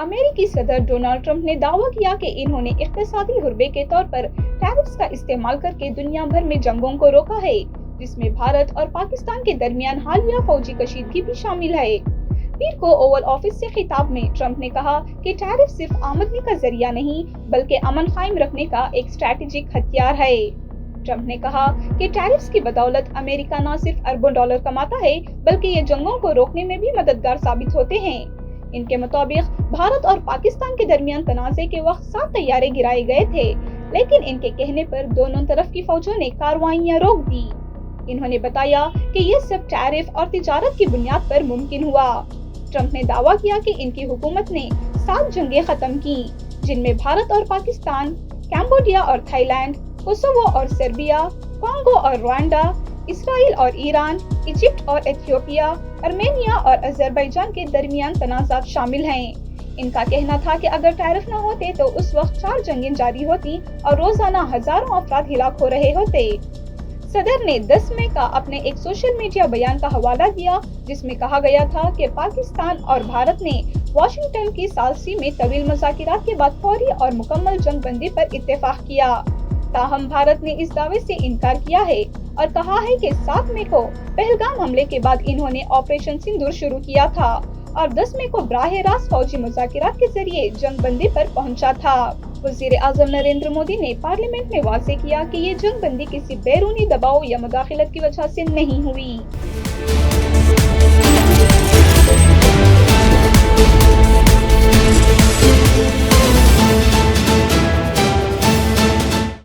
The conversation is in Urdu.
امریکی صدر ڈونلڈ ٹرمپ نے دعویٰ کیا کہ انہوں نے اقتصادی حربے کے طور پر ٹیرفز کا استعمال کر کے دنیا بھر میں جنگوں کو روکا ہے، جس میں بھارت اور پاکستان کے درمیان حالیہ فوجی کشیدگی بھی شامل ہے۔ پیر کو اوول آفس سے خطاب میں ٹرمپ نے کہا کہ ٹیرف صرف آمدنی کا ذریعہ نہیں بلکہ امن قائم رکھنے کا ایک اسٹریٹجک ہتھیار ہے۔ ٹرمپ نے کہا کہ ٹیرفز کی بدولت امریکہ نہ صرف اربوں ڈالر کماتا ہے بلکہ یہ جنگوں کو روکنے میں بھی مددگار ثابت ہوتے ہیں۔ ان کے مطابق بھارت اور پاکستان کے درمیان تنازع کے وقت 7 طیارے گرائے گئے تھے، لیکن ان کے کہنے پر دونوں طرف کی فوجوں نے کارروائیاں روک دی۔ انہوں نے بتایا کہ یہ سب ٹیرف اور تجارت کی بنیاد پر ممکن ہوا۔ ٹرمپ نے دعویٰ کیا کہ ان کی حکومت نے 7 جنگیں ختم کی، جن میں بھارت اور پاکستان، کمبوڈیا اور تھائی لینڈ، کوسوو اور سربیا، کانگو اور روانڈا، اسرائیل اور ایران، ایجپٹ اور ایتھیوپیا، ارمینیا اور آذربائیجان کے درمیان تنازعات شامل ہیں۔ ان کا کہنا تھا کہ اگر ٹیرف نہ ہوتے تو اس وقت 4 جنگیں جاری ہوتی اور روزانہ ہزاروں افراد ہلاک ہو رہے ہوتے۔ صدر نے 10 مئی کا اپنے ایک سوشل میڈیا بیان کا حوالہ دیا جس میں کہا گیا تھا کہ پاکستان اور بھارت نے واشنگٹن کی ثالثی میں طویل مذاکرات کے بعد فوری اور مکمل جنگ بندی پر اتفاق کیا۔ تاہم بھارت نے اس دعوے سے انکار کیا ہے اور کہا ہے کہ 7 مئی کو پہلگام حملے کے بعد انہوں نے آپریشن سندور شروع کیا تھا اور 10 مئی کو براہ راست فوجی مذاکرات کے ذریعے جنگ بندی پر پہنچا تھا۔ وزیر اعظم نریندر مودی نے پارلیمنٹ میں واضح کیا کہ یہ جنگ بندی کسی بیرونی دباؤ یا مداخلت کی وجہ سے نہیں ہوئی۔